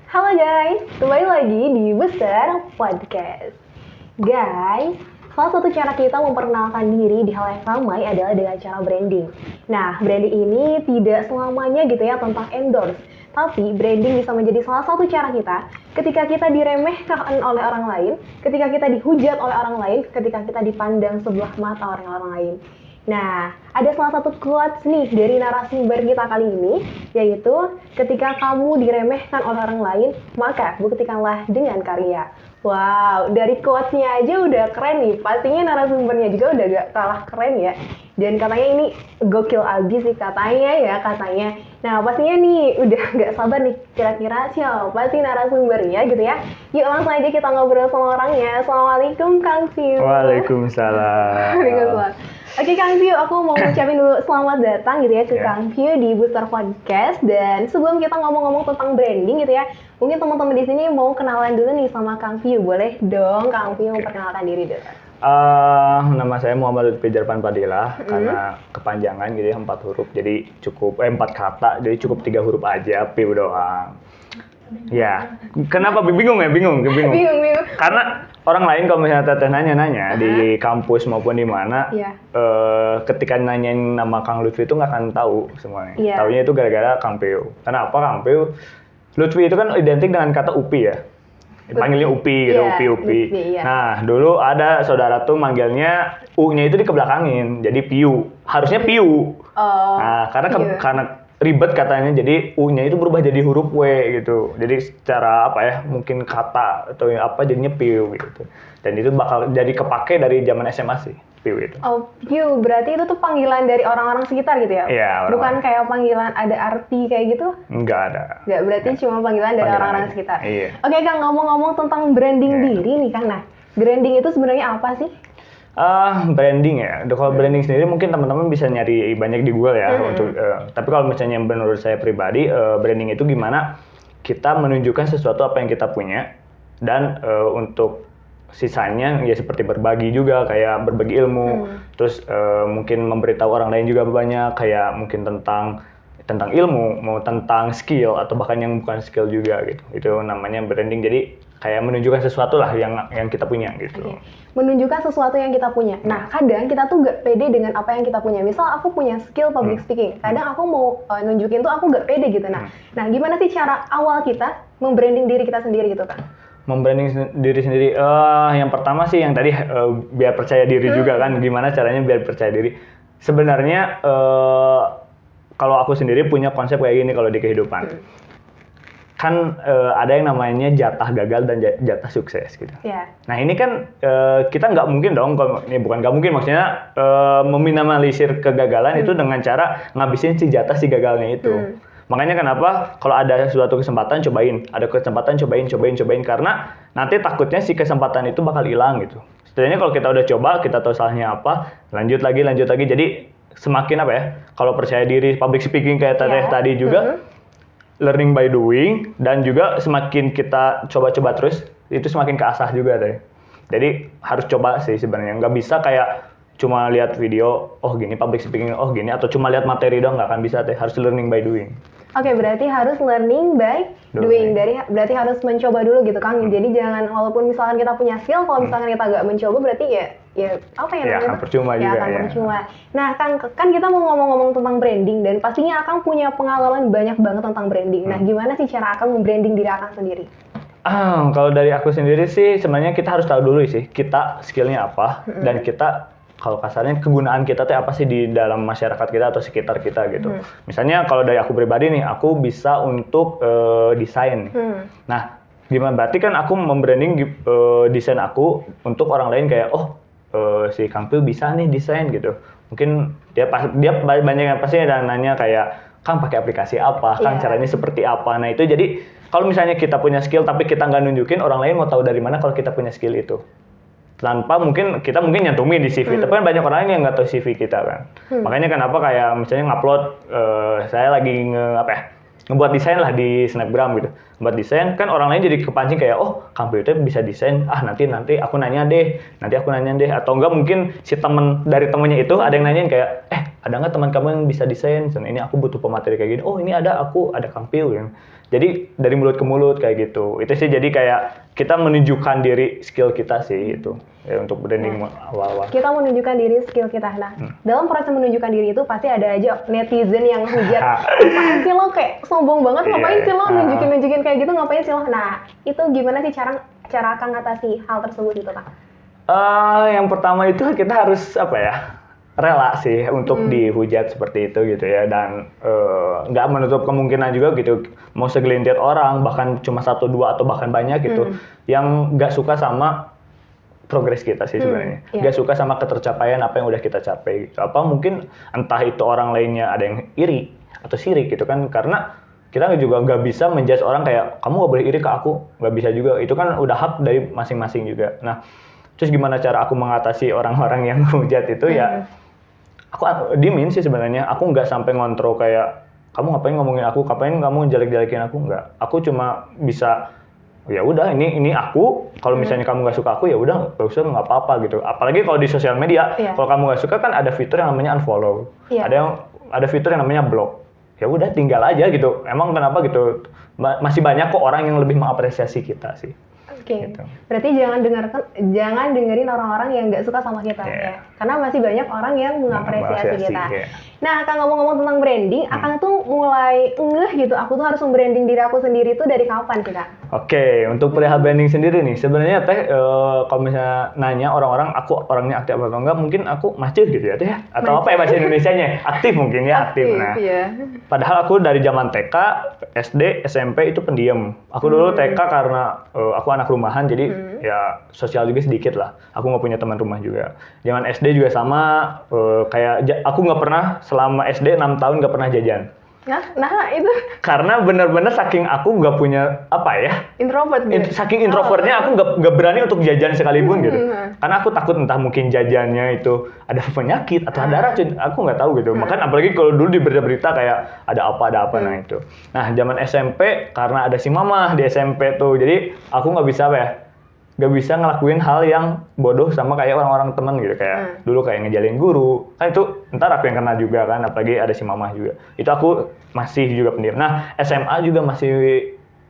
Halo guys, kembali lagi di Besar Podcast. Guys, salah satu cara kita memperkenalkan diri di hal yang ramai adalah dengan cara branding. Nah, branding ini tidak selamanya gitu ya tentang endorse, tapi branding bisa menjadi salah satu cara kita ketika kita diremehkan oleh orang lain, ketika kita dihujat oleh orang lain, ketika kita dipandang sebelah mata oleh orang lain. Nah, ada salah satu quotes nih dari narasumber kita kali ini, yaitu ketika kamu diremehkan oleh orang lain, maka buktikanlah dengan karya. Wow, dari quotes-nya aja udah keren nih, pastinya narasumbernya juga udah gak kalah keren ya. Dan katanya ini gokil abis sih katanya. Nah, pastinya nih udah gak sabar nih, kira-kira siapa sih narasumbernya gitu ya. Yuk langsung aja kita ngobrol sama orangnya. Assalamualaikum Kang View. Waalaikumsalam. Waalaikumsalam. Oke Kang View, aku mau ucapin dulu selamat datang gitu ya ke Kang View di Booster Podcast. Dan sebelum kita ngomong-ngomong tentang branding gitu ya, mungkin teman-teman di sini mau kenalan dulu nih sama Kang View. Boleh dong Kang View memperkenalkan diri dulu. Nama saya Muhammad Lutfi Jarpan Padilah, karena kepanjangan gitu ya 4 huruf, jadi cukup 4 kata, jadi cukup 3 huruf aja, Piu doang. Ya, kenapa bingung? Bingung. Karena orang lain kalau misalnya teteh nanya di kampus maupun di mana, ketika nanyain nama Kang Lutfi itu nggak akan tahu semuanya. Taunya itu gara-gara Kang Piu. Kenapa Kang Piu? Lutfi itu kan identik dengan kata Upi ya. Panggilnya Upi gitu, Upi. Nah, dulu ada saudara tuh manggilnya U-nya itu dikebelakangin, jadi Piu. Harusnya Piu. Nah, karena ribet katanya, jadi U-nya itu berubah jadi huruf W gitu. Jadi secara apa ya, mungkin kata atau apa jadinya Piu gitu. Dan itu bakal jadi kepake dari zaman SMA sih, Piu itu. Oh, Piu, berarti itu tuh panggilan dari orang-orang sekitar gitu ya? Iya. Bukan kayak panggilan ada arti kayak gitu? Enggak ada. Enggak, berarti cuma panggilan dari orang-orang sekitar. Iya. Oke Kang, ngomong-ngomong tentang branding diri nih Kang. Nah, branding itu sebenarnya apa sih? Branding ya. Kalau branding sendiri mungkin teman-teman bisa nyari banyak di Google ya. Tapi kalau misalnya menurut saya pribadi, branding itu gimana kita menunjukkan sesuatu apa yang kita punya, dan untuk sisanya ya seperti berbagi juga, kayak berbagi ilmu, terus mungkin memberitahu orang lain juga banyak, kayak mungkin tentang ilmu, mau tentang skill atau bahkan yang bukan skill juga gitu. Itu namanya branding. Jadi kayak menunjukkan sesuatu lah yang kita punya gitu. Okay. Menunjukkan sesuatu yang kita punya. Nah, kadang kita tuh gak pede dengan apa yang kita punya. Misal aku punya skill public speaking. Kadang aku mau nunjukin tuh aku gak pede gitu. Nah, gimana sih cara awal kita membranding diri kita sendiri gitu kan? Membranding diri sendiri, yang pertama sih yang tadi biar percaya diri juga kan. Gimana caranya biar percaya diri? Sebenarnya kalau aku sendiri punya konsep kayak gini kalau di kehidupan. Kan ada yang namanya jatah gagal dan jatah sukses gitu. Nah ini kan kita nggak mungkin dong, bukan nggak mungkin, maksudnya meminimalisir kegagalan itu dengan cara ngabisin si jatah si gagalnya itu. Makanya kenapa kalau ada suatu kesempatan cobain, karena nanti takutnya si kesempatan itu bakal hilang gitu. Setidaknya kalau kita udah coba, kita tahu salahnya apa, lanjut lagi. Jadi semakin apa ya? Kalau percaya diri, public speaking kayak tadi juga. Learning by doing, dan juga semakin kita coba-coba terus, itu semakin keasah juga deh. Jadi harus coba sih sebenarnya, nggak bisa kayak cuma lihat video, oh gini public speaking, oh gini, atau cuma lihat materi doang, nggak akan bisa deh. Harus learning by doing. Oke, berarti harus learning by doing. Berarti harus mencoba dulu gitu Kang. Jadi jangan, walaupun misalkan kita punya skill, kalau misalkan kita nggak mencoba, berarti ya apa ya namanya? Akan percuma juga. Percuma. Nah, kan kita mau ngomong-ngomong tentang branding, dan pastinya Akang punya pengalaman banyak banget tentang branding. Nah, gimana sih cara Akang membranding diri Akang sendiri? Kalau dari aku sendiri sih, sebenarnya kita harus tahu dulu sih, kita skillnya apa, dan kita kalau kasarnya kegunaan kita tuh apa sih di dalam masyarakat kita atau sekitar kita gitu. Misalnya kalau dari aku pribadi nih, aku bisa untuk desain. Nah, gimana berarti kan aku membranding desain aku untuk orang lain kayak si Kang Piu bisa nih desain gitu. Mungkin dia banyak yang pasti ada nanya kayak, Kang pakai aplikasi apa, Kang caranya seperti apa. Nah itu jadi kalau misalnya kita punya skill tapi kita nggak nunjukin, orang lain mau tahu dari mana kalau kita punya skill itu. Tanpa kita mungkin nyantumin di CV, tapi kan banyak orang yang nggak tahu CV kita kan. Makanya kenapa kayak misalnya ngupload, saya lagi ngebuat desain lah di Snapgram gitu. Buat desain kan orang lain jadi kepancing kayak, oh Kang Piu bisa desain, nanti aku nanya deh, atau enggak mungkin si dari temennya itu ada yang nanyain kayak, ada nggak teman kamu yang bisa desain? Ini aku butuh pemateri kayak gini. Oh ini ada, aku ada Kang Piu yang. Jadi dari mulut ke mulut kayak gitu. Itu sih jadi kayak kita menunjukkan diri skill kita sih itu ya, untuk branding awal-awal. Kita menunjukkan diri skill kita. Nah, dalam proses menunjukkan diri itu pasti ada aja netizen yang hujat. Ngapain sih lo kayak sombong banget? Ngapain sih lo nunjukin kayak gitu? Ngapain sih lo? Nah, itu gimana sih cara Kang ngatasi hal tersebut itu, Kak? Yang pertama itu kita harus apa ya? Rela sih untuk dihujat seperti itu gitu ya, dan nggak menutup kemungkinan juga gitu mau segelintir orang bahkan cuma 1, 2 atau bahkan banyak gitu yang nggak suka sama progres kita sih sebenarnya, nggak suka sama ketercapaian apa yang udah kita capai gitu. Apa mungkin entah itu orang lainnya ada yang iri atau sirik gitu kan, karena kita juga nggak bisa menjudge orang kayak kamu nggak boleh iri ke aku, nggak bisa juga, itu kan udah hak dari masing-masing juga. Nah terus gimana cara aku mengatasi orang-orang yang hujat itu ya aku diemin sih sebenarnya. Aku nggak sampai ngontrol kayak kamu ngapain ngomongin aku, ngapain kamu jelek-jelekin aku, nggak. Aku cuma bisa ya udah ini aku, kalau misalnya kamu nggak suka aku ya udah nggak usah, nggak apa-apa gitu. Apalagi kalau di sosial media, kalau kamu nggak suka kan ada fitur yang namanya unfollow, ada fitur yang namanya block. Ya udah tinggal aja gitu. Emang kenapa gitu? Masih banyak kok orang yang lebih mengapresiasi kita sih. Oke. Gitu. Berarti jangan dengerin orang-orang yang nggak suka sama kita ya. Karena masih banyak orang yang mengapresiasi kita. Nah, Kang ngomong-ngomong tentang branding, Akang tuh mulai ngeh gitu. Aku tuh harus membranding diri aku sendiri tuh dari kapan sih, Kak? Oke, untuk perihal branding sendiri nih, sebenarnya Teh kalau misalnya nanya orang-orang aku orangnya aktif atau enggak, mungkin aku macet gitu ya Teh ya. Atau apa ya bahasa Indonesianya? Aktif mungkin ya, aktif. Nah, padahal aku dari zaman TK, SD, SMP itu pendiam. Aku dulu TK karena aku anak rumahan, jadi ya sosial juga sedikit lah. Aku nggak punya teman rumah juga. Zaman SD juga sama, kayak aku nggak pernah selama SD 6 tahun nggak pernah jajan. Nah itu karena benar-benar saking aku nggak punya apa ya, introvert saking introvertnya aku nggak berani untuk jajan sekalipun gitu, karena aku takut entah mungkin jajannya itu ada penyakit atau ada racun, aku nggak tahu gitu. Makanya apalagi kalau dulu di berita-berita kayak ada apa nah itu. Nah zaman SMP karena ada si mama di SMP tuh, jadi aku nggak bisa apa ya, nggak bisa ngelakuin hal yang bodoh sama kayak orang-orang temen gitu, kayak dulu kayak ngejalin guru, kan itu ntar aku yang kena juga kan, apalagi ada si mamah juga. Itu aku masih juga pendiam. Nah SMA juga masih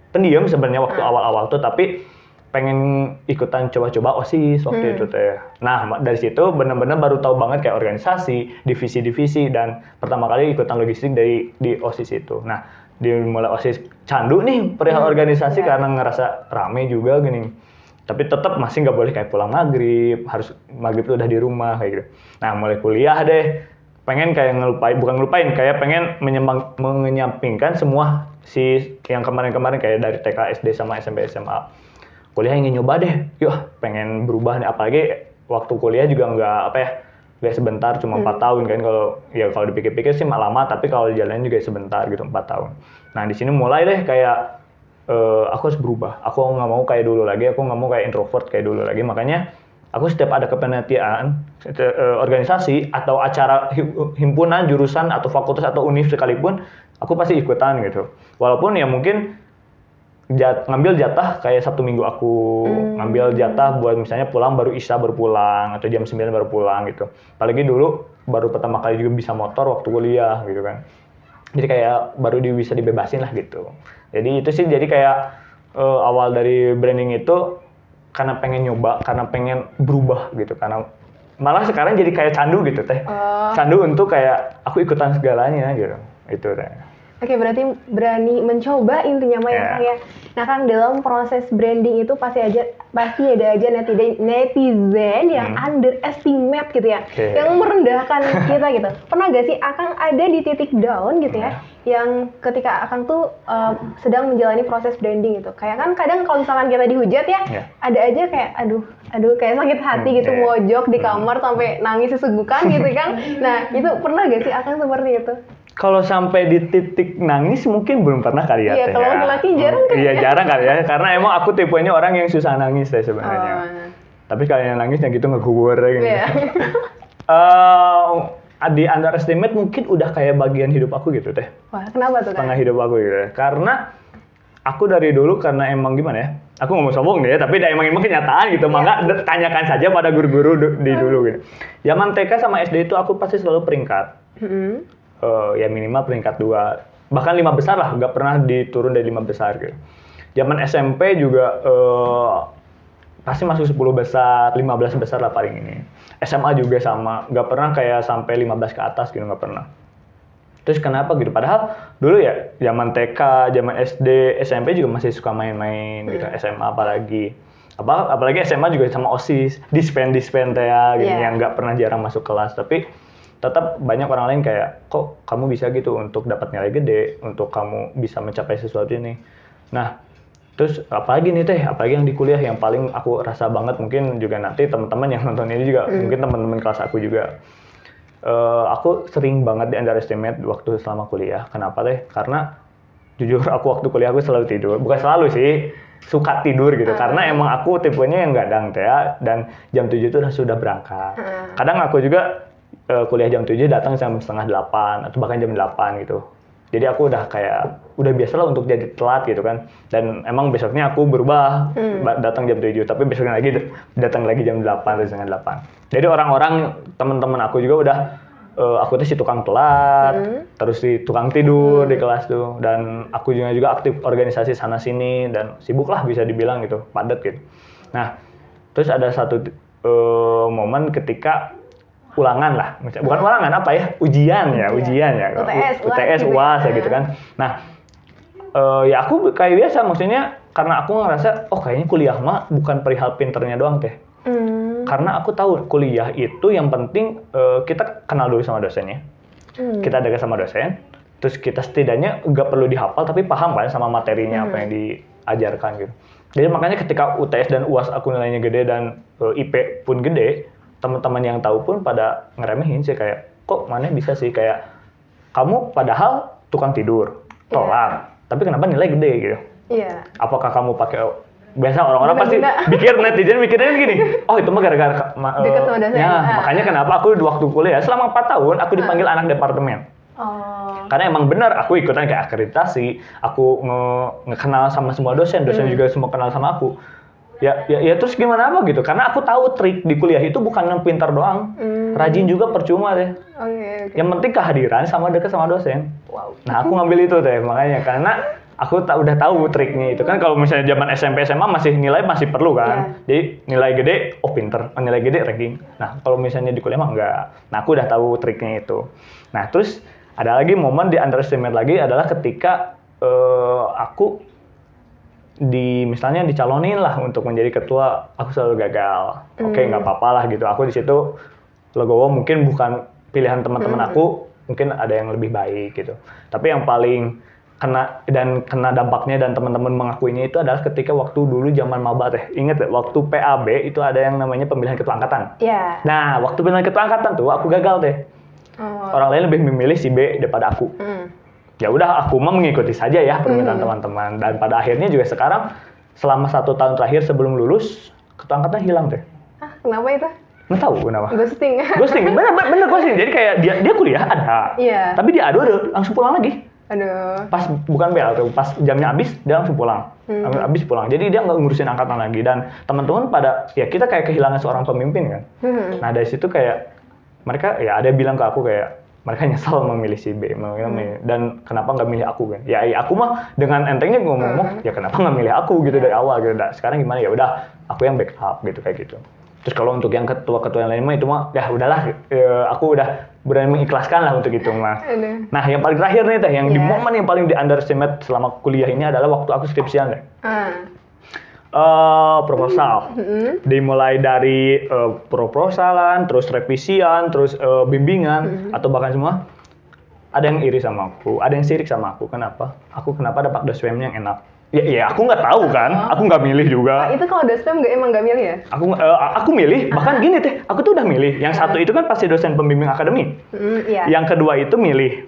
pendiam sebenarnya waktu awal-awal tuh, tapi pengen ikutan coba-coba OSIS waktu itu teh. Nah dari situ benar-benar baru tahu banget kayak organisasi, divisi-divisi, dan pertama kali ikutan logistik di OSIS itu. Nah dimulai OSIS candu nih perihal organisasi karena ngerasa rame juga gini. Tapi tetap masih nggak boleh kayak pulang maghrib, harus maghrib tuh udah di rumah kayak gitu. Nah mulai kuliah deh, pengen kayak bukan ngelupain, kayak pengen menyampingkan semua si yang kemarin-kemarin kayak dari TK, SD sama SMP, SMA. Kuliah ingin nyoba deh, yuk pengen berubah nih, apalagi waktu kuliah juga nggak sebentar, cuma 4 tahun kan, kalau dipikir-pikir sih lama, tapi kalau jalan juga sebentar gitu 4 tahun. Nah di sini mulai deh kayak aku harus berubah. Aku nggak mau kayak dulu lagi. Aku nggak mau kayak introvert kayak dulu lagi. Makanya aku setiap ada kepanitiaan, organisasi atau acara himpunan, jurusan atau fakultas atau univ sekalipun, aku pasti ikutan gitu. Walaupun ya mungkin ngambil jatah kayak Sabtu Minggu aku ngambil jatah buat misalnya pulang baru Isya baru pulang, atau jam 9 baru pulang gitu. Apalagi dulu baru pertama kali juga bisa motor waktu kuliah gitu kan. Jadi kayak baru bisa dibebasin lah gitu. Jadi itu sih, jadi kayak awal dari branding itu karena pengen nyoba, karena pengen berubah gitu. Karena malah sekarang jadi kayak candu gitu Teh. Candu untuk kayak aku ikutan segalanya gitu. Itu Teh. Oke, berarti berani mencoba intinya mah ya Kang ya. Nah Kang, dalam proses branding itu pasti ada aja netizen yang underestimate gitu ya, yang merendahkan kita gitu. Pernah gak sih Akang ada di titik down gitu ya, yang ketika Akang tuh sedang menjalani proses branding gitu. Kayak kan kadang kalau misalkan kita dihujat ya, ada aja kayak aduh kayak sakit hati gitu, mojok di kamar sampai nangis sesegukan gitu kan. Nah itu pernah gak sih Akang seperti itu? Kalau sampai di titik nangis mungkin belum pernah kali ya. Iya, kalau laki-laki jarang kan? Iya, jarang kali ya. Karena emang aku tipenya orang yang susah nangis deh sebenarnya. Tapi kalau yang nangisnya gitu ngegubur gitu. Iya. Di underestimate mungkin udah kayak bagian hidup aku gitu Teh. Wah, kenapa tuh Kang? Setengah hidup aku gitu. Karena aku dari dulu karena emang gimana ya? Aku nggak mau sombong nih ya, tapi emang kenyataan gitu. Maka tanyakan saja pada guru-guru di dulu gitu. Zaman TK sama SD itu aku pasti selalu peringkat. Ya minimal peringkat 2, bahkan 5 besar lah, nggak pernah diturun dari 5 besar gitu. Zaman SMP juga pasti masuk 10 besar, 15 besar lah paling ini. SMA juga sama, nggak pernah kayak sampai 15 ke atas gitu, nggak pernah. Terus kenapa gitu? Padahal dulu ya zaman TK, zaman SD, SMP juga masih suka main-main gitu. SMA apalagi SMA juga sama OSIS, dispen ya gitu, yang nggak pernah jarang masuk kelas. Tapi tetap banyak orang lain kayak, kok kamu bisa gitu untuk dapat nilai gede, untuk kamu bisa mencapai sesuatu ini. Nah, terus apalagi yang di kuliah yang paling aku rasa banget, mungkin juga nanti teman-teman yang nonton ini juga, mungkin teman-teman kelas aku juga. Aku sering banget di underestimate waktu selama kuliah. Kenapa teh? Karena jujur aku waktu kuliah aku selalu tidur. Bukan selalu sih, suka tidur gitu. Karena emang aku tipenya yang gadang teh ya, dan jam 7 itu sudah berangkat. Kadang aku juga kuliah jam 7 datang jam setengah 8 atau bahkan jam 8 gitu. Jadi aku udah biasa lah untuk jadi telat gitu kan. Dan emang besoknya aku berubah datang jam 7, tapi besoknya lagi datang lagi jam 8 atau setengah 8. Jadi orang-orang, teman-teman aku juga udah aku tuh si tukang telat, terus si tukang tidur di kelas tuh. Dan aku juga aktif organisasi sana sini dan sibuk lah bisa dibilang gitu, padat gitu. Nah, terus ada satu momen ketika ulangan lah, bukan ulangan ujian ya, UTS, UAS ya gitu kan. Nah, ya aku kayak biasa, maksudnya karena aku ngerasa, kayaknya kuliah mah bukan perihal pinternya doang teh. Karena aku tahu kuliah itu yang penting kita kenal dulu sama dosennya, kita dekat sama dosen, terus kita setidaknya nggak perlu dihafal tapi paham kan sama materinya apa yang diajarkan gitu. Jadi makanya ketika UTS dan UAS aku nilainya gede dan IP pun gede, teman-teman yang tahu pun pada ngeremehin sih, kayak kok mana bisa sih, kayak kamu padahal tukang tidur, telat, tapi kenapa nilai gede gitu? Iya. Apakah kamu pakai, biasa orang-orang pasti netizen mikirnya gini, itu mah gara-gara dekat sama dosen. Ya, makanya kenapa aku waktu kuliah selama 4 tahun aku dipanggil anak departemen. Karena emang benar aku ikutan kayak akreditasi, aku ngekenal sama semua dosen juga semua kenal sama aku. Ya terus gimana gitu, karena aku tahu trik di kuliah itu bukan pintar doang, rajin juga percuma deh. Yang penting kehadiran sama dekat sama dosen. Nah aku ngambil itu deh, makanya karena aku udah tahu triknya itu kan. Kalau misalnya zaman SMP SMA nilai masih perlu kan, jadi nilai gede pinter, nilai gede ranking. Nah kalau misalnya di kuliah mah enggak. Nah aku udah tahu triknya itu. Nah terus ada lagi momen di underestimate lagi adalah ketika aku misalnya dicalonin lah untuk menjadi ketua, aku selalu gagal. Nggak apa-apa lah gitu. Aku di situ legowo, mungkin bukan pilihan teman-teman aku, mungkin ada yang lebih baik gitu. Tapi yang paling kena dampaknya dan teman-teman mengakuinya itu adalah ketika waktu dulu zaman maba teh. Ingat waktu PAB itu ada yang namanya pemilihan ketua angkatan. Iya. Nah, waktu pemilihan ketua angkatan tuh aku gagal teh. Orang lain lebih memilih si B daripada aku. Ya udah, aku mah mengikuti saja ya permintaan teman-teman, dan pada akhirnya juga sekarang selama 1 tahun terakhir sebelum lulus ketua angkatan hilang teh. Kenapa itu? Nggak tahu kenapa. Ghosting, bener ghosting. Jadi kayak dia kuliah ada, tapi dia langsung pulang lagi. Pas bukan BL tuh, pas jamnya habis dia langsung pulang. Habis pulang. Jadi dia nggak ngurusin angkatan lagi, dan teman-teman pada kita kayak kehilangan seorang pemimpin kan. Nah dari situ kayak mereka ada bilang ke aku kayak mereka nyesal memilih si B, dan kenapa nggak milih aku kan? Ya aku mah dengan entengnya ngomong, ya kenapa nggak milih aku gitu dari awal gitu. Sekarang gimana, ya udah aku yang backup gitu kayak gitu. Terus kalau untuk yang ketua-ketua yang lain mah itu mah ya udahlah, aku udah berani mengikhlaskan lah untuk itu mah. Nah yang paling terakhir nih teh, yang di momen yang paling di underestimate selama kuliah ini adalah waktu aku skripsian deh. Proposal. Dimulai dari proposalan, terus revisian, terus bimbingan, atau bahkan semua. Ada yang iri sama aku, ada yang sirik sama aku. Kenapa? Kenapa dapat dosen yang enak? Ya aku nggak tahu kan, aku nggak milih juga. Itu kalau dosen emang nggak milih ya? Aku milih, bahkan gini teh, aku tuh udah milih. Yang satu itu kan pasti dosen pembimbing akademi. Yang kedua itu milih.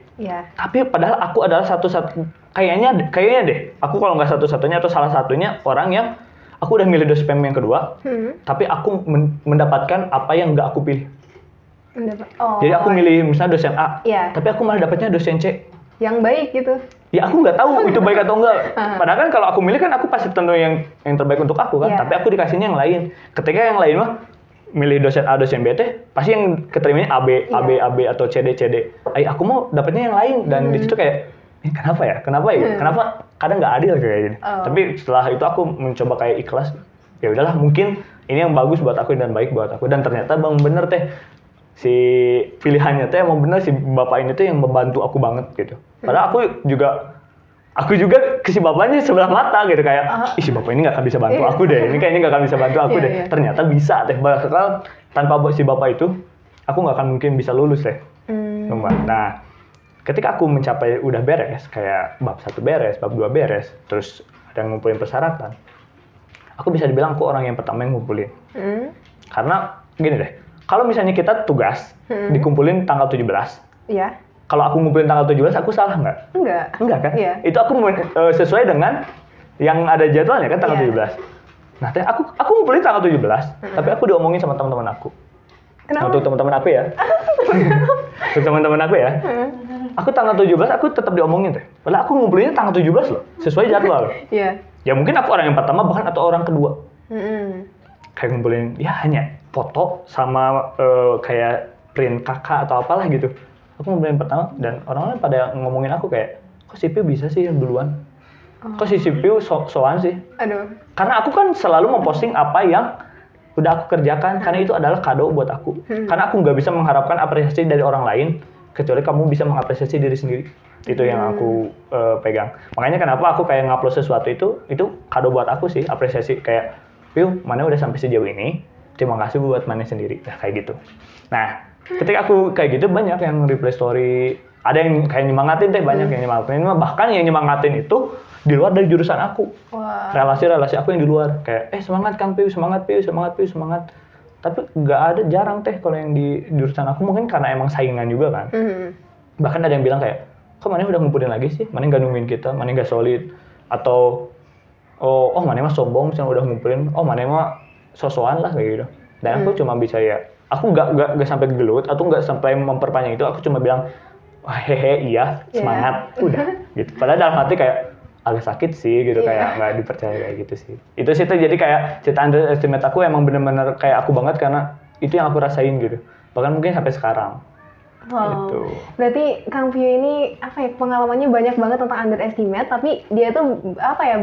Tapi padahal aku adalah satu-satu, kayaknya deh, aku kalau nggak satu-satunya atau salah satunya orang yang aku udah milih dosen yang kedua, tapi aku mendapatkan apa yang nggak aku pilih. Jadi aku milih misalnya dosen A, tapi aku malah dapatnya dosen C. Yang baik gitu. Ya aku nggak tahu itu baik atau enggak. Padahal kan kalau aku milih kan aku pasti tentu yang terbaik untuk aku kan. Tapi aku dikasihnya yang lain. Ketika yang lain mah milih dosen A dosen B teh pasti yang keterimanya AB atau CD. Aku mau dapetnya yang lain dan di situ kayak kenapa ya kenapa kadang nggak adil kayak gini. Tapi setelah itu aku mencoba kayak ikhlas, ya udahlah mungkin ini yang bagus buat aku dan baik buat aku, dan ternyata bang bener teh si pilihannya teh emang bener, si bapak ini tuh yang membantu aku banget gitu. Padahal aku juga ke si bapaknya sebelah mata gitu kayak, si bapak ini nggak akan bisa bantu aku deh, ini kayaknya nggak akan bisa bantu aku deh. Ternyata bisa teh, bahkan tanpa si bapak itu, aku nggak akan mungkin bisa lulus deh. Nah, ketika aku mencapai udah beres, kayak bab 1 beres, bab 2 beres, terus ada yang ngumpulin persyaratan, aku bisa dibilang aku orang yang pertama yang ngumpulin. Karena gini deh, kalau misalnya kita tugas dikumpulin tanggal 17, Iya. Kalau aku ngumpulin tanggal 17, aku salah nggak? Enggak kan? Iya. Itu aku sesuai dengan yang ada jadwalnya kan tanggal 17. Nah, aku ngumpulin tanggal 17, tapi aku diomongin sama teman-teman aku. Kenapa? Untuk teman-teman aku ya. Untuk teman-teman aku ya. Aku tanggal 17 aku tetap diomongin teh. Padahal aku ngumpulinnya tanggal 17 loh, sesuai jadwal. Iya. Ya mungkin aku orang yang pertama bahkan atau orang kedua. Kayak ngumpulin ya hanya foto sama kayak print kakak atau apalah gitu. Aku ngumpulin pertama dan orang-orang pada ngomongin aku kayak, kok si Piu bisa sih yang duluan? Kok si Piu soan sih? Aduh. Karena aku kan selalu memposting apa yang udah aku kerjakan, karena itu adalah kado buat aku. Karena aku nggak bisa mengharapkan apresiasi dari orang lain, kecuali kamu bisa mengapresiasi diri sendiri. Itu yang aku pegang. Makanya kenapa aku kayak ngupload sesuatu itu kado buat aku sih, apresiasi kayak, Piu, mana udah sampai sejauh ini, terima kasih buat mana sendiri. Nah, kayak gitu. Nah, ketika aku kayak gitu banyak yang reply story, ada yang kayak nyemangatin teh, banyak yang nyemangatin, bahkan yang nyemangatin itu di luar dari jurusan aku. Relasi-relasi aku yang di luar kayak semangat Kang Piu, semangat Piu, semangat Piu, semangat. Tapi nggak ada, jarang teh kalau yang di jurusan aku, mungkin karena emang saingan juga kan. Bahkan ada yang bilang kayak, kok mana udah ngumpulin lagi sih, mana nggak nungguin kita, mana nggak solid, atau oh mana mah sombong misalnya udah ngumpulin, mana mah sosokan lah kayak gitu. Dan aku cuma bisa ya, aku nggak sampai gelut atau nggak sampai memperpanjang itu, aku cuma bilang hehe iya semangat udah gitu. Padahal dalam hati kayak agak sakit sih gitu, kayak nggak dipercaya kayak gitu sih. Itu sih tuh jadi kayak cerita underestimate aku emang bener-bener kayak aku banget, karena itu yang aku rasain gitu, bahkan mungkin sampai sekarang. Gitu. Berarti Kang Piu ini pengalamannya banyak banget tentang underestimate, tapi dia tuh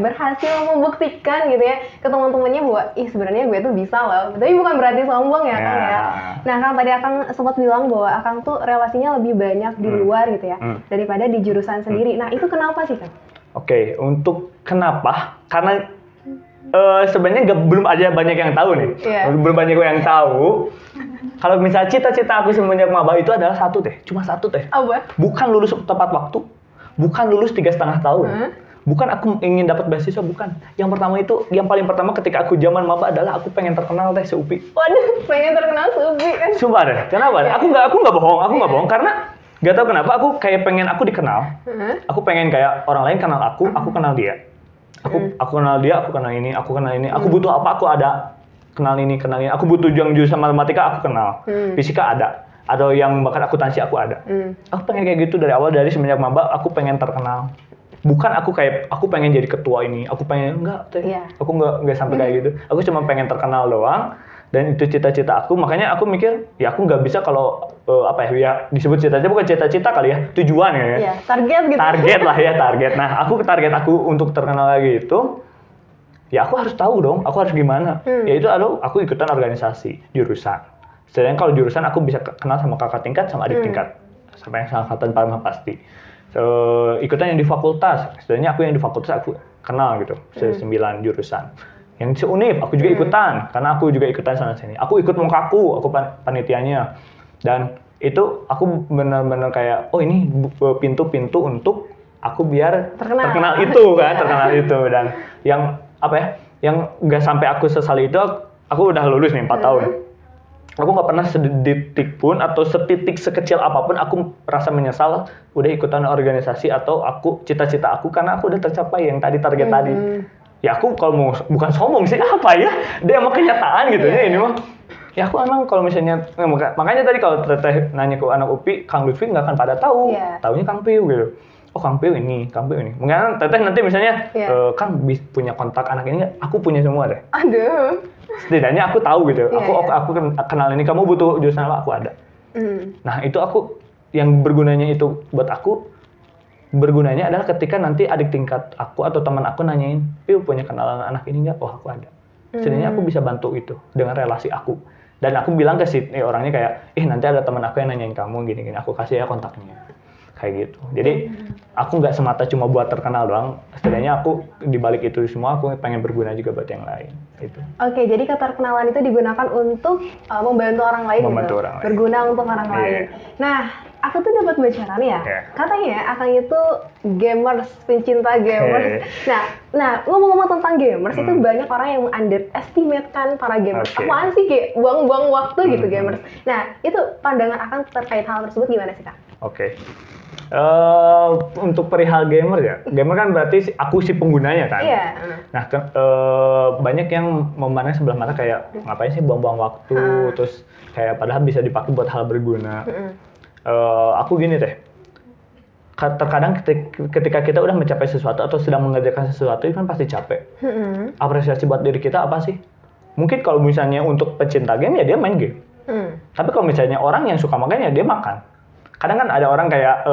berhasil membuktikan gitu ya ke teman-temannya bahwa sebenarnya gue tuh bisa loh. Tapi bukan berarti sombong ya Kang ya. Nah, Kang tadi Akang sempat bilang bahwa Akang tuh relasinya lebih banyak di luar gitu ya daripada di jurusan sendiri. Nah, itu kenapa sih Kang? Oke, untuk kenapa? Karena sebenarnya belum aja banyak yang tahu nih. Belum banyak yang tahu. Kalau misalnya cita-cita aku semenjak maba itu adalah cuma satu teh. Apa? Bukan lulus tepat waktu, bukan lulus 3,5 tahun, bukan aku ingin dapat beasiswa, bukan. Yang paling pertama ketika aku zaman maba adalah aku pengen terkenal teh se-UPI. Waduh, pengen terkenal se-UPI kan? Sumpah deh, kenapa? Aku nggak bohong, karena nggak tahu kenapa aku kayak pengen aku dikenal. Aku pengen kayak orang lain kenal aku kenal dia. Aku kenal dia, aku kenal ini. Aku butuh apa, aku ada. Kenal ini. Aku butuh jurusan matematika, aku kenal. Fisika ada. Atau yang bahkan akuntansi aku ada. Aku pengen kayak gitu dari awal, dari semenjak maba aku pengen terkenal. Bukan aku pengen jadi ketua ini. Aku pengen enggak. Aku enggak sampai kayak gitu. Aku cuma pengen terkenal doang. Dan itu cita-cita aku. Makanya aku mikir, ya aku nggak bisa kalau disebut cita-cita, bukan cita-cita kali ya, tujuan ya. Iya, target gitu. Target lah ya, target. Nah, target aku untuk terkenal lagi itu, ya aku harus tahu dong, aku harus gimana. Yaitu aku ikutan organisasi jurusan. Sedangkan kalau jurusan aku bisa kenal sama kakak tingkat, sama adik tingkat, sampai yang angkatan paling pasti. Ikutan yang di fakultas, sedangkan aku yang di fakultas aku kenal gitu, 9 jurusan. Yang se-Univ aku juga ikutan, karena aku juga ikutan sana sini. Aku ikut Mongkaku, aku panitianya. Dan itu aku benar-benar kayak, ini pintu-pintu untuk aku biar terkenal itu kan, terkenal itu. Dan yang yang nggak sampai aku sesali itu, aku udah lulus nih 4 tahun. Aku nggak pernah sedetik pun atau setitik sekecil apapun aku rasa menyesal udah ikutan organisasi atau cita-cita aku, karena aku udah tercapai yang target tadi. Ya aku kalau mau bukan sombong sih dia emang kenyataan gitu ya ini mah. Ya aku emang kalau misalnya makanya tadi kalau teteh nanya ke anak UPI, Kang Lutfi nggak akan pada tahu, taunya Kang Piu gitu. oh Kang Pio ini. Mungkin teteh nanti misalnya, Kang punya kontak anak ini nggak? Aku punya semua deh. Aduh. Setidaknya aku tahu gitu. Aku kenal ini. Kamu butuh jurusan apa? Aku ada. Nah itu aku yang bergunanya itu buat aku. Bergunanya adalah ketika nanti adik tingkat aku atau teman aku nanyain, Pio punya kenalan anak ini nggak? Oh aku ada. Setidaknya aku bisa bantu itu dengan relasi aku. Dan aku bilang ke si orangnya kayak, nanti ada teman aku yang nanyain kamu gini-gini. Aku kasih ya kontaknya. Kayak gitu. Jadi aku nggak semata cuma buat terkenal doang. Setidaknya aku dibalik itu semua aku pengen berguna juga buat yang lain. Gitu. Oke, jadi keterkenalan itu digunakan untuk membantu orang lain. Berguna untuk orang lain. Nah, aku tuh dapat bocoran ya. Katanya Akang itu gamers, pencinta gamers. Nah, ngomong-ngomong tentang gamers itu banyak orang yang underestimate kan para gamers. Apaan sih kayak buang-buang waktu gitu gamers. Nah, itu pandangan Akang terkait hal tersebut gimana sih Kak? Oke. Untuk perihal gamer ya, gamer kan berarti aku si penggunanya kan. Iya. Nah, banyak yang memandang sebelah mata kayak ngapain sih buang-buang waktu, terus kayak padahal bisa dipakai buat hal berguna. Aku gini deh, terkadang ketika kita udah mencapai sesuatu atau sedang mengerjakan sesuatu itu kan pasti capek. Apresiasi buat diri kita apa sih? Mungkin kalau misalnya untuk pecinta game ya dia main game. Tapi kalau misalnya orang yang suka makan ya dia makan. Kadang kan ada orang kayak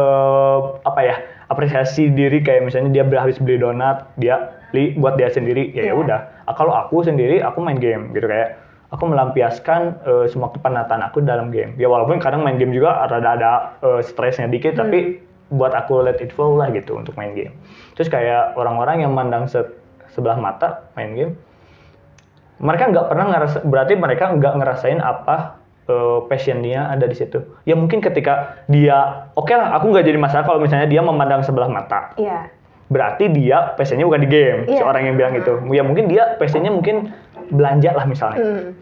apresiasi diri kayak misalnya dia habis beli donat, dia beli buat dia sendiri, ya udah. Kalau aku sendiri aku main game gitu, kayak aku melampiaskan semua kepenatan aku dalam game. Ya walaupun kadang main game juga ada stresnya dikit, tapi buat aku let it flow lah gitu untuk main game. Terus kayak orang-orang yang mandang sebelah mata main game, mereka nggak pernah berarti mereka nggak ngerasain apa passion dia ada di situ. Ya mungkin ketika dia, oke lah, aku nggak jadi masalah kalau misalnya dia memandang sebelah mata. Iya. Berarti dia passionnya bukan di game. Seorang yang bilang itu. Ya mungkin dia passionnya mungkin belanja lah misalnya.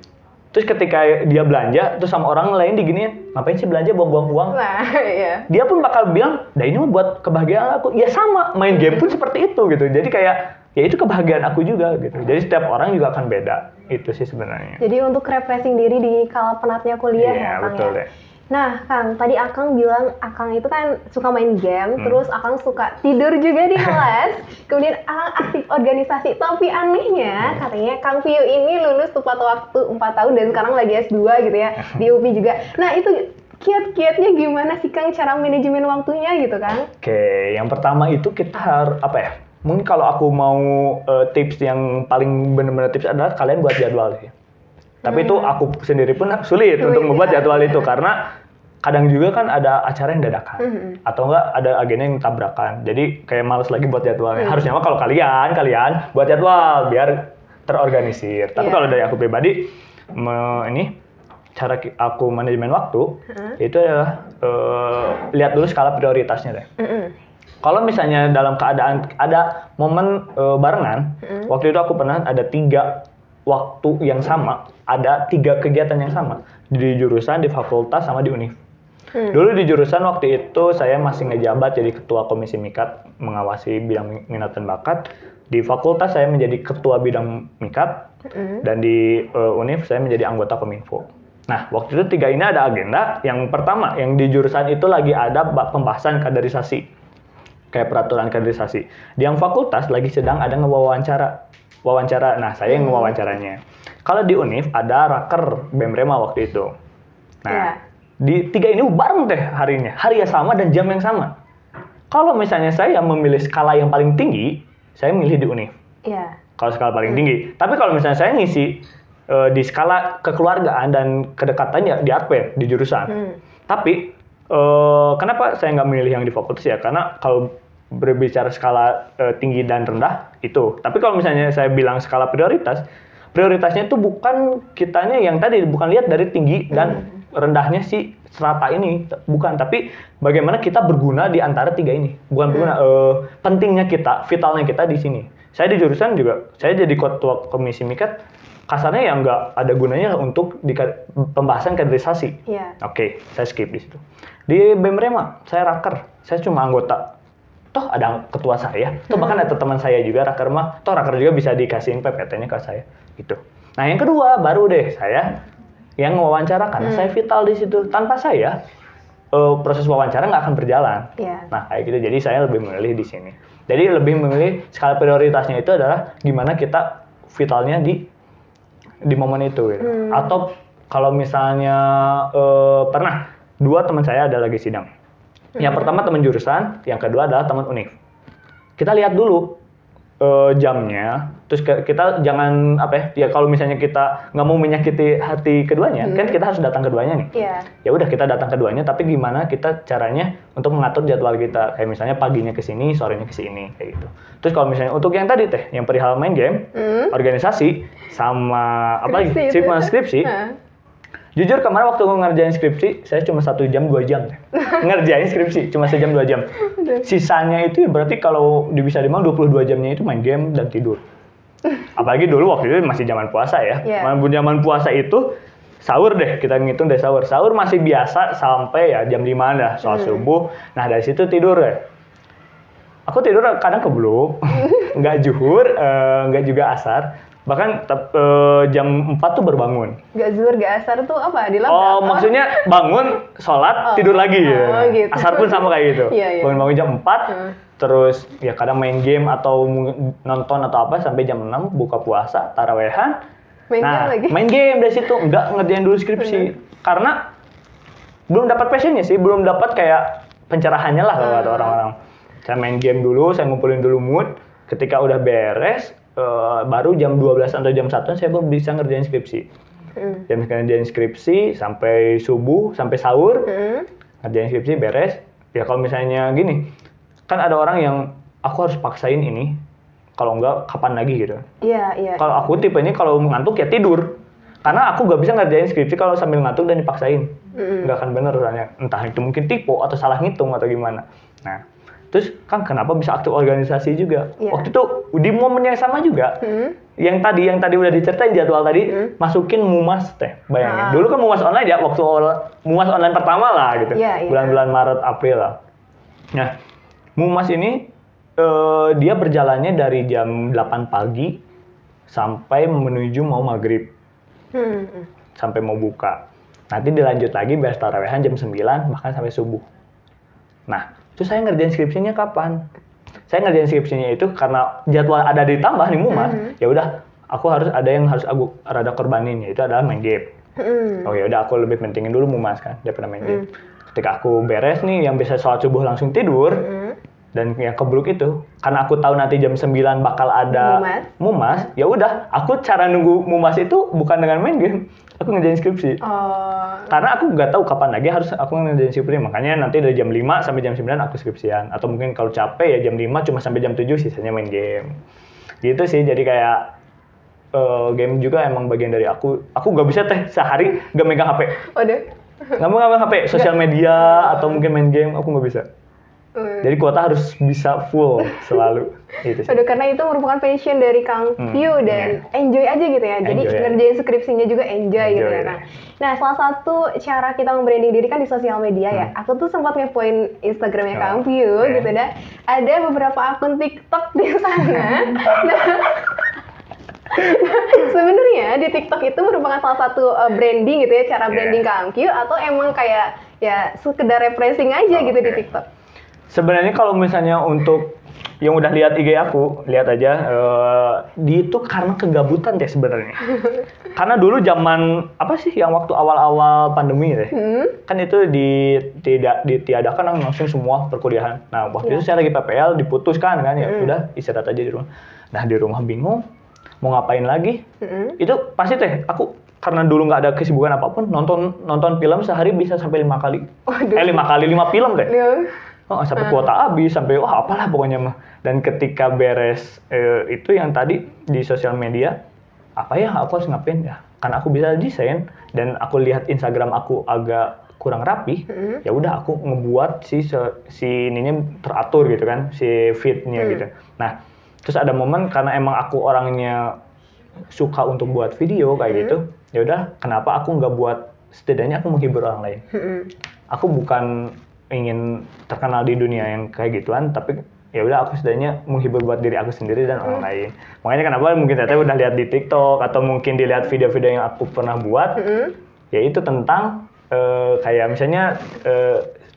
Terus ketika dia belanja, terus sama orang lain diginiin, ngapain sih belanja buang-buang uang? Nah, iya. Dia pun bakal bilang, ini mah buat kebahagiaan aku. Ya sama, main game pun seperti itu gitu. Jadi kayak, ya itu kebahagiaan aku juga gitu. Jadi setiap orang juga akan beda. Itu sih sebenarnya. Jadi untuk refreshing diri di kala penatnya kuliah ya, Kang betul ya? Deh. Nah, Kang, tadi Akang bilang Akang itu kan suka main game, terus Akang suka tidur juga di kelas, kemudian Akang aktif organisasi. Tapi anehnya, katanya Kang Pio ini lulus tepat waktu 4 tahun dan sekarang lagi S2 gitu ya, di UPI juga. Nah, itu kiat-kiatnya gimana sih Kang cara manajemen waktunya gitu kan? Oke, yang pertama itu kita harus, mungkin kalau aku mau tips yang paling benar-benar tips adalah kalian buat jadwal sih. Tapi itu aku sendiri pun sulit untuk membuat jadwal itu karena kadang juga kan ada acara yang dadakan atau enggak ada agenda yang tabrakan. Jadi kayak males lagi buat jadwalnya. Harusnya mah kalau kalian buat jadwal biar terorganisir. Tapi kalau dari aku pribadi cara aku manajemen waktu itu adalah lihat dulu skala prioritasnya deh. Kalau misalnya dalam keadaan ada momen barengan, waktu itu aku pernah ada 3 waktu yang sama, ada 3 kegiatan yang sama di jurusan, di fakultas, sama di univ. Dulu di jurusan waktu itu saya masih ngejabat jadi ketua komisi mikat, mengawasi bidang minat dan bakat. Di fakultas saya menjadi ketua bidang mikat, dan di univ saya menjadi anggota kominfo. Nah, waktu itu 3 ini ada agenda. Yang pertama, yang di jurusan itu lagi ada pembahasan kaderisasi, kayak peraturan kaderisasi. Di yang fakultas lagi sedang ada wawancara. Nah, saya yang ngewawancaranya. Kalau di univ ada raker BEM-REMA waktu itu. Nah, di 3 ini bareng deh harinya. Hari yang sama dan jam yang sama. Kalau misalnya saya memilih skala yang paling tinggi, saya milih di univ. Iya. Kalau skala paling tinggi. Tapi kalau misalnya saya ngisi di skala kekeluargaan dan kedekatannya di Advent, di jurusan. Tapi kenapa saya nggak milih yang di fakultas ya? Karena kalau berbicara skala tinggi dan rendah itu. Tapi kalau misalnya saya bilang skala prioritasnya itu bukan kitanya yang tadi, bukan lihat dari tinggi dan rendahnya si strata ini, bukan. Tapi bagaimana kita berguna di antara 3 ini. Bukan berguna, pentingnya kita, vitalnya kita di sini. Saya di jurusan juga, saya jadi ketua komisi mikat, kasarnya ya nggak ada gunanya untuk di pembahasan kaderisasi. Oke, saya skip di situ. Di BEM-REMA, saya raker, saya cuma anggota. Toh ada ketua saya, toh bahkan ada teman saya juga raker mah, toh raker juga bisa dikasihin PPT-nya ke saya, gitu. Nah yang kedua baru deh saya yang mewawancara karena saya vital di situ. Tanpa saya proses wawancara nggak akan berjalan. Iya. Nah kayak gitu, jadi saya lebih memilih di sini. Jadi lebih memilih skala prioritasnya itu adalah gimana kita vitalnya di momen itu gitu. Atau kalau misalnya pernah 2 teman saya ada lagi sidang. Yang pertama teman jurusan, yang kedua adalah teman univ. Kita lihat dulu jamnya, terus kita jangan ya kalau misalnya kita nggak mau menyakiti hati keduanya, kan kita harus datang keduanya nih. Iya. Ya udah kita datang keduanya, tapi gimana kita caranya untuk mengatur jadwal kita, kayak misalnya paginya ke sini, sorenya ke sini, kayak gitu. Terus kalau misalnya untuk yang tadi teh, yang perihal main game, organisasi sama skripsi. Jujur kemarin waktu ngerjain skripsi, saya cuma 1 jam 2 jam ngerjain skripsi, cuma 1 jam 2 jam. Sisanya itu berarti kalau bisa dibilang 22 jamnya itu main game dan tidur. Apalagi dulu waktu itu masih zaman puasa ya. Zaman puasa itu sahur deh, kita ngitung deh sahur. Sahur masih biasa sampai ya jam 5 dah, soal subuh. Nah dari situ tidur deh. Aku tidur kadang kebluk, nggak zuhur, nggak juga asar. Bahkan jam 4 tuh berbangun. Gak zuhur, gak asar tuh apa? Maksudnya bangun, sholat, tidur lagi ya. Gitu. Asar pun sama kayak gitu. Iya. Bangun jam 4, terus ya kadang main game atau nonton atau apa sampai jam 6, buka puasa, tarawehan. Main game dari situ, nggak ngerjain dulu skripsi. Karena belum dapat passionnya sih, belum dapat kayak pencerahannya lah kalau kata orang-orang. Saya main game dulu, saya ngumpulin dulu mood. Ketika udah beres, baru jam 12 atau jam 1 saya baru bisa ngerjain skripsi. Jam ngerjain skripsi sampai subuh, sampai sahur, ngerjain skripsi beres. Ya kalau misalnya gini, kan ada orang yang aku harus paksain ini, kalau enggak kapan lagi gitu. Iya. Kalau aku tipenya kalau ngantuk ya tidur. Karena aku nggak bisa ngerjain skripsi kalau sambil ngantuk dan dipaksain. Nggak akan bener soalnya. Entah itu mungkin tipe atau salah ngitung atau gimana. Nah, terus kan kenapa bisa aktif organisasi juga? Waktu itu di momen yang sama juga. Yang tadi udah diceritain jadwal tadi, masukin mumas teh. Bayangin. Dulu kan mumas online ya, waktu mumas online pertama lah gitu. Bulan-bulan Maret, April lah. Nah, mumas ini dia berjalannya dari jam 8 pagi sampai menuju mau maghrib. Sampai mau buka. Nanti dilanjut lagi beres tarawehan jam 9 bahkan sampai subuh. Nah, terus saya ngerjain skripsinya kapan? Saya ngerjain skripsinya itu karena jadwal ada ditambah nih mumas. Ya udah, aku harus aku rada korbanin, yaitu adalah main game. Oke, udah aku lebih pentingin dulu mumas kan daripada main game. Ketika aku beres nih, yang bisa sholat subuh langsung tidur. Dan yang kebluk itu, karena aku tahu nanti jam 9 bakal ada mumas, ya udah, aku cara nunggu mumas itu bukan dengan main game, aku ngerjain skripsi. Karena aku nggak tahu kapan lagi harus aku ngerjain skripsi, makanya nanti dari jam 5 sampai jam 9 aku skripsian. Atau mungkin kalau capek ya jam 5 cuma sampai jam 7 sisanya main game. Gitu sih, jadi kayak game juga emang bagian dari aku. Aku nggak bisa teh sehari nggak megang HP. Nggak mau megang HP, sosial media atau mungkin main game, aku nggak bisa. Jadi kuota harus bisa full selalu. Gitu sih. Karena itu merupakan passion dari Kang Pyu dan enjoy aja gitu ya. Jadi ngerjain skripsinya juga enjoy gitu ya. Nah, salah satu cara kita membranding diri kan di sosial media ya. Aku tuh sempat ngepoin Instagramnya Kang Pyu gitu dah. Ada beberapa akun TikTok di sana. Sebenarnya di TikTok itu merupakan salah satu branding gitu ya, cara branding Kang Pyu atau emang kayak ya sekedar refreshing aja gitu di TikTok. Sebenarnya kalau misalnya untuk yang udah lihat IG aku, lihat aja di itu karena kegabutan deh sebenarnya. Karena dulu zaman apa sih yang waktu awal-awal pandemi deh. Kan itu ditiadakan langsung semua perkuliahan. Nah, waktu itu saya lagi PPL diputuskan kan ya, udah istirahat aja di rumah. Nah, di rumah bingung mau ngapain lagi. Itu pasti teh aku karena dulu nggak ada kesibukan apapun, nonton film sehari bisa sampai 5 kali. 5 film deh. Sampai kuota habis, sampai apalah pokoknya mah. Dan ketika beres itu yang tadi di sosial media, apa ya aku harus ngapain ya? Karena aku bisa desain dan aku lihat Instagram aku agak kurang rapi, ya udah aku ngebuat si ininya teratur gitu kan, si feed-nya gitu. Nah, terus ada momen karena emang aku orangnya suka untuk buat video kayak gitu, ya udah kenapa aku nggak buat, setidaknya aku menghibur orang lain. Aku bukan ingin terkenal di dunia yang kayak gituan, tapi ya udah aku setidaknya menghibur buat diri aku sendiri dan orang lain. Makanya kenapa mungkin Teteh udah lihat di TikTok atau mungkin dilihat video-video yang aku pernah buat, yaitu tentang kayak misalnya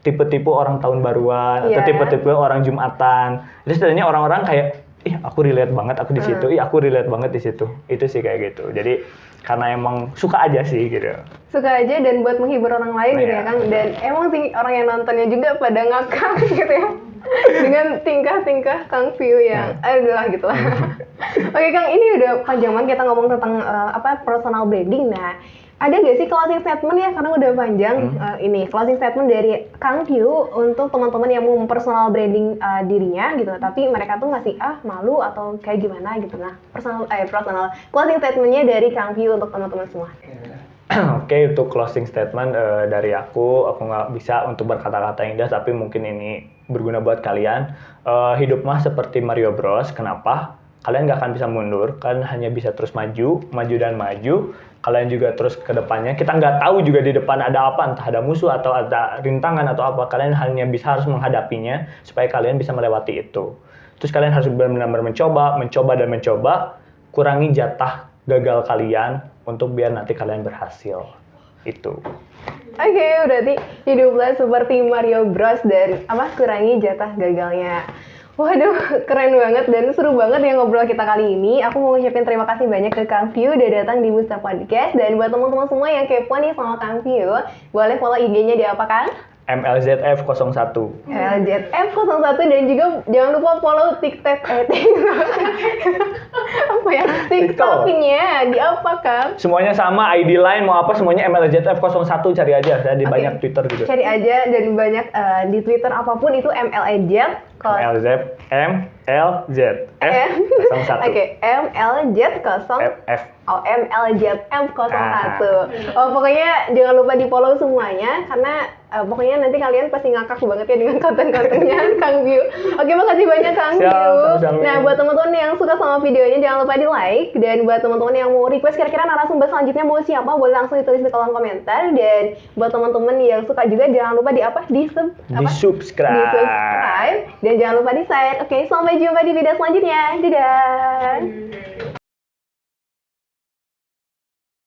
tipe-tipe orang tahun baruan atau tipe-tipe orang Jumatan. Jadi sebenarnya orang-orang kayak, ih aku relate banget aku di situ, ih aku relate banget di situ. Itu sih kayak gitu. Jadi karena emang suka aja sih gitu. Suka aja dan buat menghibur orang lain gitu ya Kang. Dan emang sih orang yang nontonnya juga pada ngakak gitu ya. Dengan tingkah-tingkah Kang View yang adalah gitu lah. Oke Kang, ini udah panjang banget kita ngomong tentang personal branding. Nah, ada nggak sih closing statement ya, karena udah panjang ini closing statement dari Kang View untuk teman-teman yang mau personal branding dirinya gitu, tapi mereka tuh masih malu atau kayak gimana gitu. Nah, personal closing statementnya dari Kang View untuk teman-teman semua. Oke, untuk closing statement dari aku nggak bisa untuk berkata-kata indah, tapi mungkin ini berguna buat kalian. Hidup mah seperti Mario Bros. Kenapa? Kalian nggak akan bisa mundur, kalian hanya bisa terus maju dan maju. Kalian juga terus ke depannya. Kita nggak tahu juga di depan ada apa, entah ada musuh atau ada rintangan atau apa. Kalian hanya harus menghadapinya supaya kalian bisa melewati itu. Terus kalian harus benar-benar mencoba. Kurangi jatah gagal kalian untuk biar nanti kalian berhasil. Itu. Oke, berarti hiduplah seperti Mario Bros dan kurangi jatah gagalnya. Waduh, keren banget dan seru banget ya ngobrol kita kali ini. Aku mau ngucapin terima kasih banyak ke Kang View udah datang di Booster Podcast. Dan buat teman-teman semua yang kepo nih sama Kang View, boleh follow IG-nya di apa Kang? MLZF01. MLZF01 dan juga jangan lupa follow TikTok. Apa ya? TikTok-nya di apa Kang? Semuanya sama, ID line mau apa semuanya MLZF01, cari aja. Saya di banyak Twitter gitu. Cari aja dan banyak di Twitter apapun itu MLZ. MLZF01. Oke, MLZ01. Oh, MLZF01. Oh, pokoknya jangan lupa di follow semuanya karena pokoknya nanti kalian pasti ngakak banget ya dengan konten-kontennya Kang View. Oke, makasih banyak Kang View. Nah, buat teman-teman yang suka sama videonya jangan lupa di like, dan buat teman-teman yang mau request kira-kira narasumber selanjutnya mau siapa, boleh langsung ditulis di kolom komentar. Dan buat teman-teman yang suka juga jangan lupa di subscribe dan jangan lupa di share. Oke, sampai jumpa di video selanjutnya. Dadah.